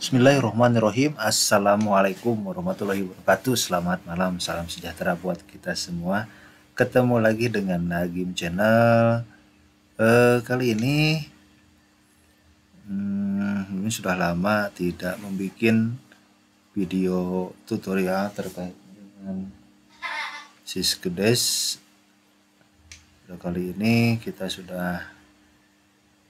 Bismillahirrahmanirrahim. Assalamualaikum warahmatullahi wabarakatuh. Selamat malam, salam sejahtera buat kita semua. Ketemu lagi dengan Nagim Channel. Kali ini ini sudah lama tidak membuat video tutorial terkait dengan Syskedes. Kali ini kita sudah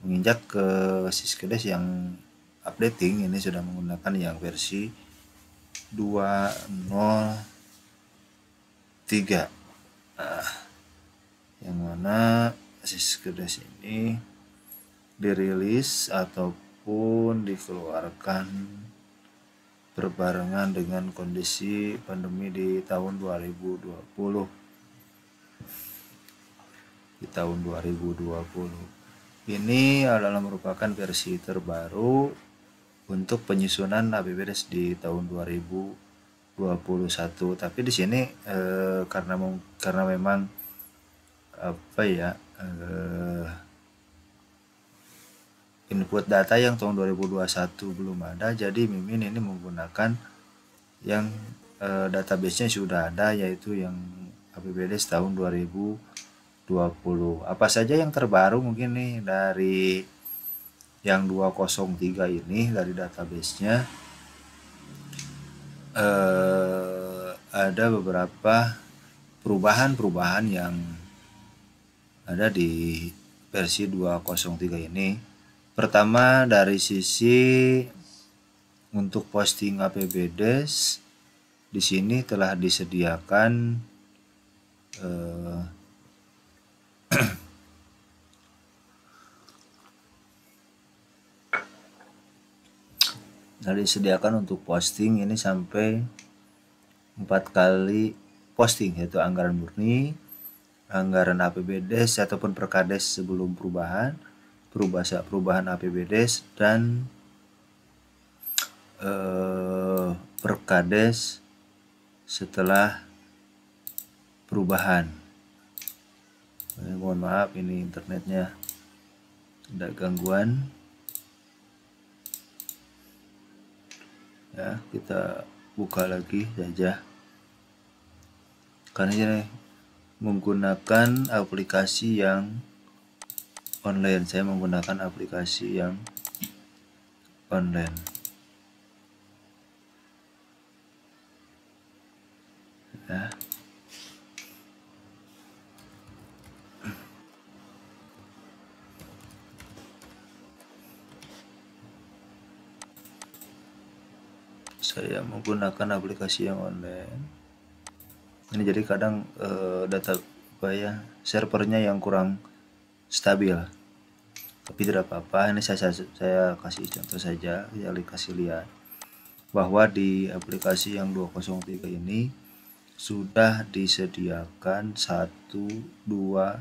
menginjak ke Syskedes yang updating. Ini sudah menggunakan yang versi 2.0.3. Yang mana Syskedes ini dirilis ataupun dikeluarkan berbarengan dengan kondisi pandemi di tahun 2020. Ini adalah merupakan versi terbaru untuk penyusunan APBDes di tahun 2021. Tapi di sini karena memang input data yang tahun 2021 belum ada, jadi Mimin ini menggunakan yang database-nya sudah ada, yaitu yang APBDes tahun 2020. Apa saja yang terbaru mungkin nih dari yang 203 ini dari database-nya? Ada beberapa perubahan yang ada di versi 203 ini. Pertama, dari sisi untuk posting APBDes di sini telah disediakan untuk posting ini sampai 4 kali posting, yaitu anggaran murni, anggaran APBDes ataupun perkades sebelum perubahan APBDes, dan perkades setelah perubahan. Mohon maaf, ini internetnya ada gangguan. Ya, kita buka lagi saja. Karena ini menggunakan aplikasi yang online. Saya menggunakan aplikasi yang online. Ya. Saya menggunakan aplikasi yang online. Ini jadi kadang data servernya yang kurang stabil. Tapi tidak apa-apa. Ini saya kasih contoh saja, saya kasih lihat bahwa di aplikasi yang 203 ini sudah disediakan 1, 2,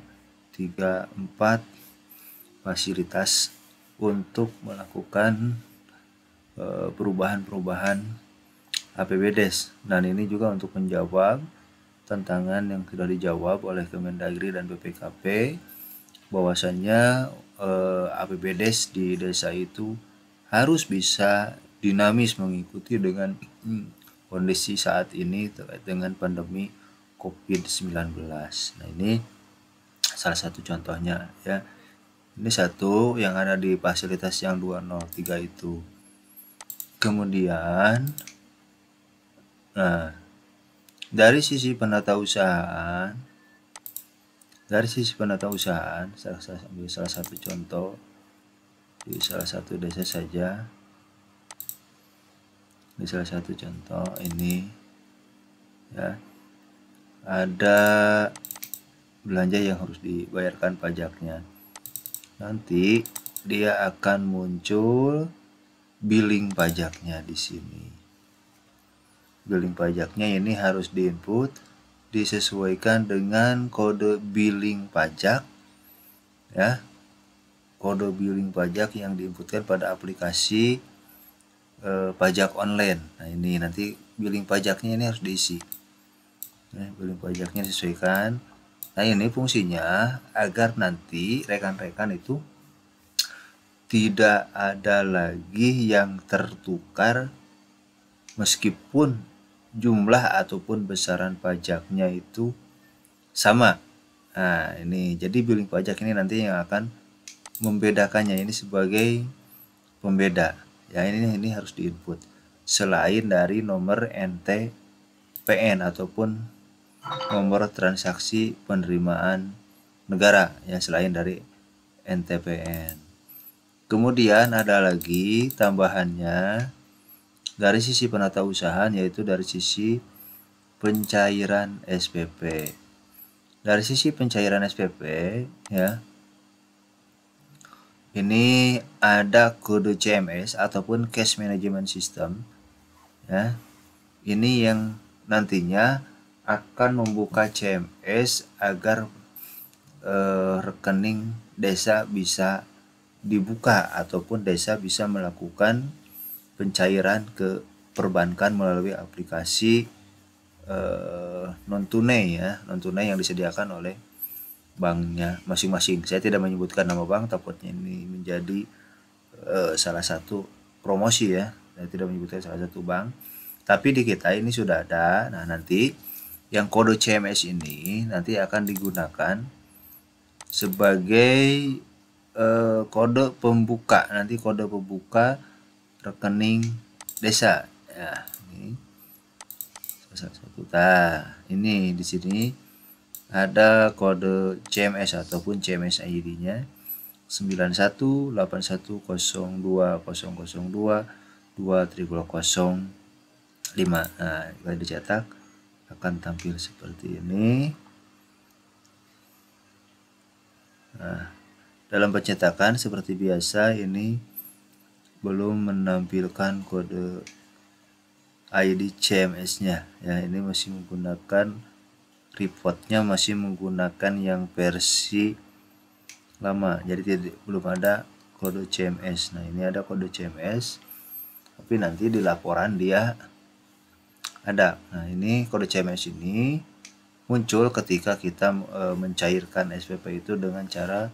3, 4 fasilitas untuk melakukan perubahan APBDes. Dan ini juga untuk menjawab tantangan yang sudah dijawab oleh Kemendagri dan BPKP, bahwasannya APBDes di desa itu harus bisa dinamis mengikuti dengan kondisi saat ini terkait dengan pandemi COVID-19. Nah, ini salah satu contohnya ya. Ini satu yang ada di fasilitas yang 203 itu. Kemudian dari sisi penata usahaan, saya ambil salah satu contoh di salah satu desa saja. Di salah satu contoh ini ya, ada belanja yang harus dibayarkan pajaknya. Nanti dia akan muncul billing pajaknya di sini. Billing pajaknya ini harus diinput, disesuaikan dengan kode billing pajak ya. Kode billing pajak yang diinputkan pada aplikasi pajak online. Nah, ini nanti billing pajaknya ini harus diisi. Billing pajaknya disesuaikan. Nah, ini fungsinya agar nanti rekan-rekan itu tidak ada lagi yang tertukar meskipun jumlah ataupun besaran pajaknya itu sama. Nah, ini jadi billing pajak ini nanti yang akan membedakannya, ini sebagai pembeda. Ya, ini harus diinput selain dari nomor NTPN ataupun nomor transaksi penerimaan negara, ya, selain dari NTPN. Kemudian ada lagi tambahannya dari sisi penata usaha, yaitu dari sisi pencairan SPP. Dari sisi pencairan SPP, ya, ini ada kode CMS ataupun Cash Management System, ya. Ini yang nantinya akan membuka CMS agar rekening desa bisa dibuka ataupun desa bisa melakukan pencairan ke perbankan melalui aplikasi non tunai, ya, non tunai yang disediakan oleh banknya masing-masing. Saya tidak menyebutkan nama bank, takutnya ini menjadi salah satu promosi, ya. Saya tidak menyebutkan salah satu bank, tapi di kita ini sudah ada. Nah, nanti yang kode CMS ini nanti akan digunakan sebagai kode pembuka, nanti kode pembuka rekening desa, ya. Ini salah satu. Nah, ini di sini ada kode CMS ataupun CMS ID-nya 91810200220005. Nah, jika dicetak akan tampil seperti ini. Nah, dalam pencetakan seperti biasa ini belum menampilkan kode ID CMS-nya, ya. Ini masih menggunakan reportnya, masih menggunakan yang versi lama, jadi belum ada kode CMS. Nah, ini ada kode CMS, tapi nanti di laporan dia ada. Nah, ini kode CMS ini muncul ketika kita mencairkan SPP itu dengan cara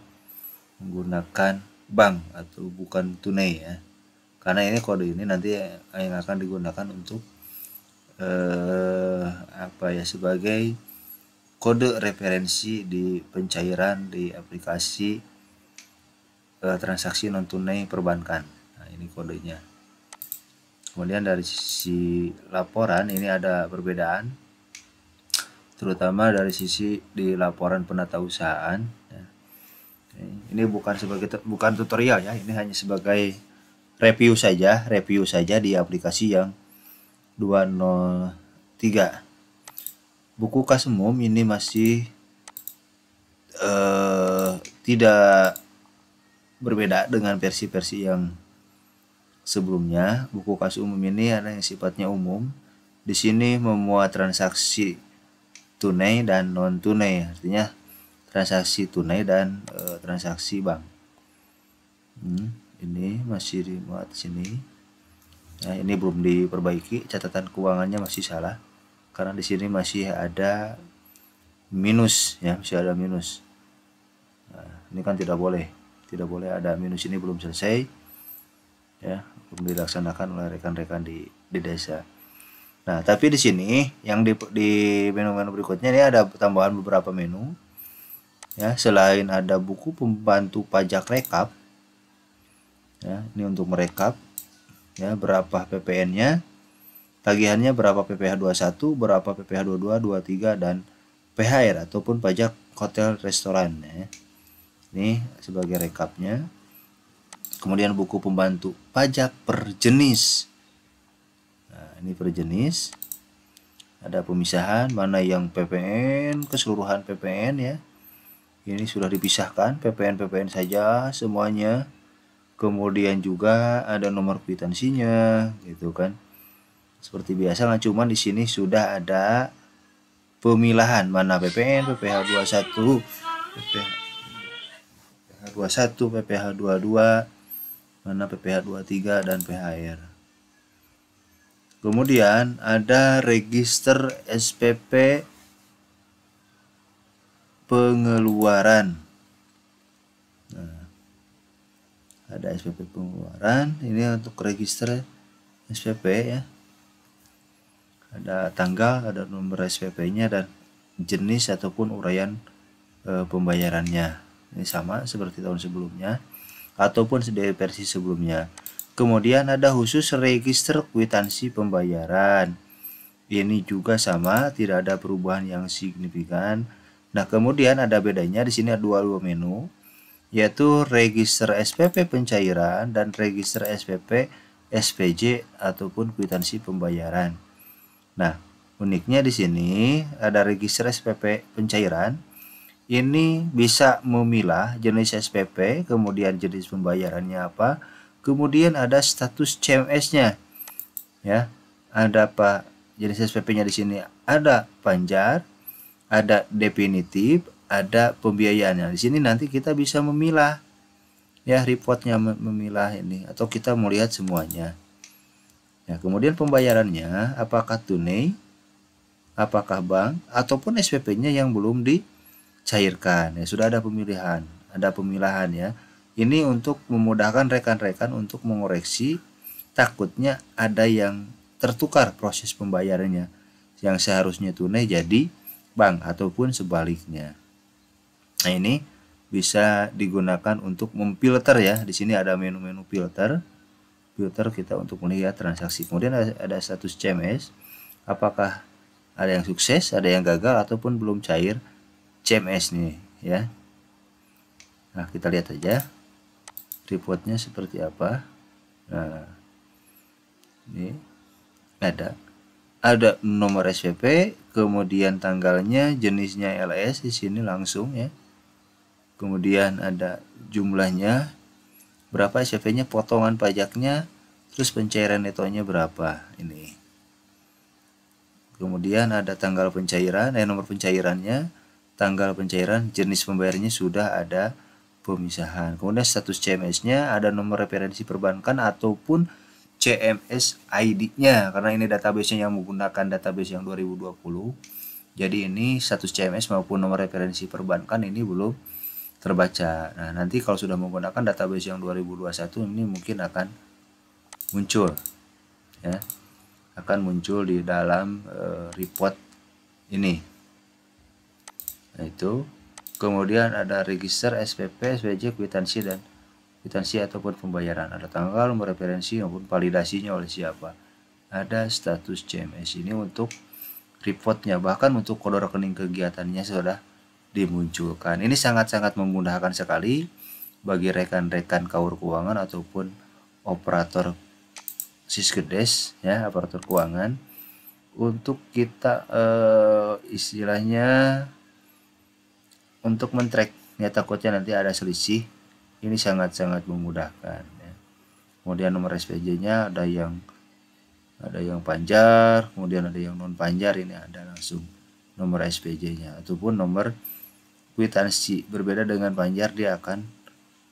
menggunakan bank atau bukan tunai, ya. Karena ini kode ini nanti yang akan digunakan untuk sebagai kode referensi di pencairan di aplikasi transaksi non tunai perbankan. Nah, ini kodenya. Kemudian dari sisi laporan ini ada perbedaan, terutama dari sisi di laporan penata usahaan, ya. Ini bukan tutorial, ya. Ini hanya sebagai review saja di aplikasi yang 203. Buku kas umum ini masih tidak berbeda dengan versi-versi yang sebelumnya. Buku kas umum ini ada yang sifatnya umum. Di sini memuat transaksi tunai dan non tunai, artinya transaksi tunai dan transaksi bank. Ini masih dimuat sini. Nah, ini belum diperbaiki, catatan keuangannya masih salah karena di sini masih ada minus, ya, masih ada minus. Nah, ini kan tidak boleh ada minus, ini belum selesai, ya, belum dilaksanakan oleh rekan-rekan di desa. Nah, tapi di sini yang di menu-menu berikutnya ini ada tambahan beberapa menu, ya. Selain ada buku pembantu pajak rekap, ya, ini untuk merekap, ya, berapa PPN-nya, tagihannya berapa PPh 21, berapa PPh 22, 23 dan PHR ataupun pajak hotel restoran, ya. Ini sebagai rekapnya. Kemudian buku pembantu pajak per jenis. Nah, ini per jenis. Ada pemisahan mana yang PPN, keseluruhan PPN, ya. Ini sudah dipisahkan, PPN saja semuanya. Kemudian juga ada nomor kwitansinya, gitu kan. Seperti biasa, kan, cuman di sini sudah ada pemilahan mana PPN, PPh 21, PPh 22, mana PPh 23 dan PHR. Kemudian ada register SPP pengeluaran. Nah, ada SPP pengeluaran, ini untuk register SPP ya, ada tanggal, ada nomor SPP-nya dan jenis ataupun uraian pembayarannya. Ini sama seperti tahun sebelumnya ataupun dari versi sebelumnya. Kemudian ada khusus register kwitansi pembayaran. Ini juga sama, tidak ada perubahan yang signifikan. Nah, kemudian ada bedanya di sini ada dua menu, yaitu register SPP pencairan dan register SPP SPJ ataupun kwitansi pembayaran. Nah, uniknya di sini ada register SPP pencairan. Ini bisa memilah jenis SPP, kemudian jenis pembayarannya apa, kemudian ada status CMS-nya. Ya, ada apa jenis SPP-nya di sini? Ada panjar, ada definitif, ada pembiayaannya. Di sini nanti kita bisa memilah ya, reportnya memilah ini, atau kita melihat semuanya. Ya, kemudian pembayarannya apakah tunai, apakah bank, ataupun SPP-nya yang belum dicairkan. Ya, sudah ada pemilihan ya. Ini untuk memudahkan rekan-rekan untuk mengoreksi takutnya ada yang tertukar proses pembayarannya, yang seharusnya tunai jadi bank ataupun sebaliknya. Nah, ini bisa digunakan untuk memfilter ya. Di sini ada menu-menu filter. Filter kita untuk melihat transaksi. Kemudian ada status CMS. Apakah ada yang sukses, ada yang gagal ataupun belum cair CMS nih ya. Nah, kita lihat aja reportnya seperti apa. Nah, ini ada nomor SPP, kemudian tanggalnya, jenisnya LS di sini langsung ya. Kemudian ada jumlahnya, berapa SPP-nya, potongan pajaknya, terus pencairan netonya berapa ini. Kemudian ada tanggal pencairan, nomor pencairannya, tanggal pencairan, jenis pembayarannya sudah ada pemisahan. Kemudian status CMS-nya, ada nomor referensi perbankan ataupun CMS ID-nya, karena ini database-nya yang menggunakan database yang 2020. Jadi ini status CMS maupun nomor referensi perbankan ini belum terbaca. Nah, nanti kalau sudah menggunakan database yang 2021 ini mungkin akan muncul ya. Akan muncul di dalam report ini. Nah, itu. Kemudian ada register SPP, SPJ, kwitansi dan kwitansi ataupun pembayaran. Ada tanggal, nomor referensi maupun validasinya oleh siapa. Ada status CMS ini untuk reportnya, bahkan untuk kode rekening kegiatannya sudah dimunculkan. Ini sangat-sangat memudahkan sekali bagi rekan-rekan kaur keuangan ataupun operator Siskedes ya, operator keuangan, untuk kita istilahnya untuk men-track ya, takutnya nanti ada selisih. Ini sangat-sangat memudahkan ya. Kemudian nomor SPJ-nya ada yang panjar, kemudian ada yang non panjar, ini ada langsung nomor SPJ-nya ataupun nomor kwitansi. Berbeda dengan panjar, dia akan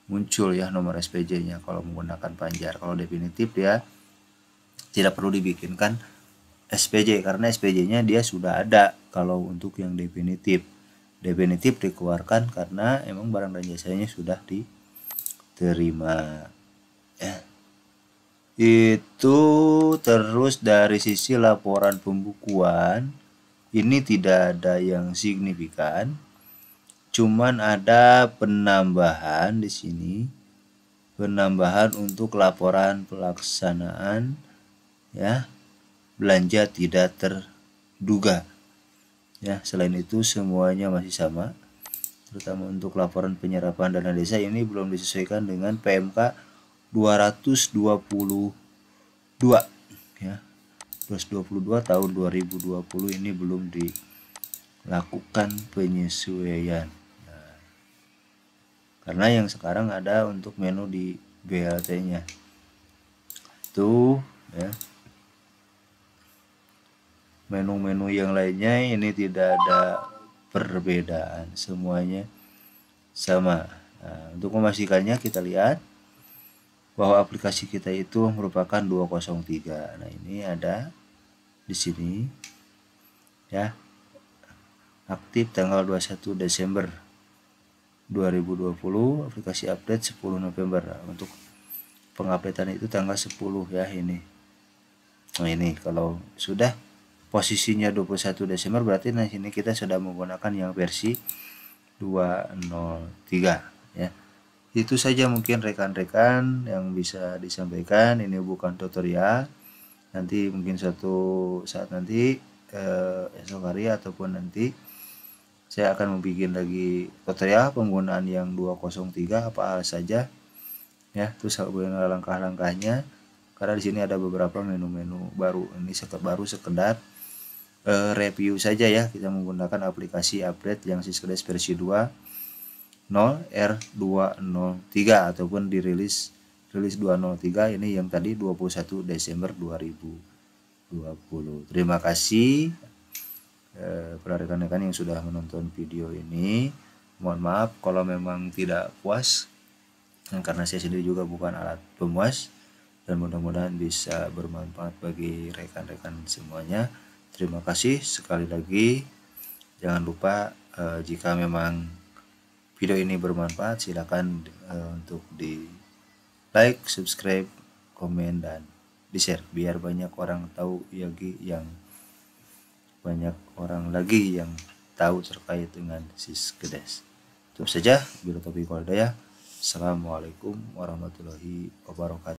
muncul ya nomor SPJ-nya kalau menggunakan panjar. Kalau definitif ya tidak perlu dibikinkan SPJ karena SPJ-nya dia sudah ada. Kalau untuk yang definitif dikeluarkan karena emang barang dan jasanya sudah diterima ya. Itu terus dari sisi laporan pembukuan ini tidak ada yang signifikan, cuman ada penambahan di sini, penambahan untuk laporan pelaksanaan ya, belanja tidak terduga ya. Selain itu semuanya masih sama, terutama untuk laporan penyerapan dana desa ini belum disesuaikan dengan PMK 222 ya, 222 tahun 2020 ini belum dilakukan penyesuaian. Nah, karena yang sekarang ada untuk menu di BLT-nya itu ya. Menu-menu yang lainnya ini tidak ada perbedaan, semuanya sama. Nah, untuk memastikannya kita lihat bahwa aplikasi kita itu merupakan 203. Nah, ini ada di sini ya, aktif tanggal 21 Desember 2020, aplikasi update 10 November. Nah, untuk pengupdatean itu tanggal 10 ya ini. Nah ini kalau sudah posisinya 21 Desember berarti nah sini kita sudah menggunakan yang versi 203 ya. Itu saja mungkin rekan-rekan yang bisa disampaikan. Ini bukan tutorial. Nanti mungkin suatu saat nanti esok hari ataupun nanti saya akan membuat lagi tutorial penggunaan yang 203 apa saja ya, terus bagaimana langkah-langkahnya, karena di sini ada beberapa menu-menu baru. Ini sekedar review saja ya, kita menggunakan aplikasi update yang Syskedes versi 2.0 R203 ataupun dirilis 203 ini yang tadi 21 Desember 2020. Terima kasih para rekan-rekan yang sudah menonton video ini. Mohon maaf kalau memang tidak puas, karena saya sendiri juga bukan alat pemuas, dan mudah-mudahan bisa bermanfaat bagi rekan-rekan semuanya. Terima kasih sekali lagi. Jangan lupa jika memang video ini bermanfaat, silakan untuk di like, subscribe, komen, dan di share biar banyak orang tahu banyak orang lagi yang tahu terkait dengan Syskedes. Itu saja. Bila taufiq wal hidayah. Assalamualaikum warahmatullahi wabarakatuh.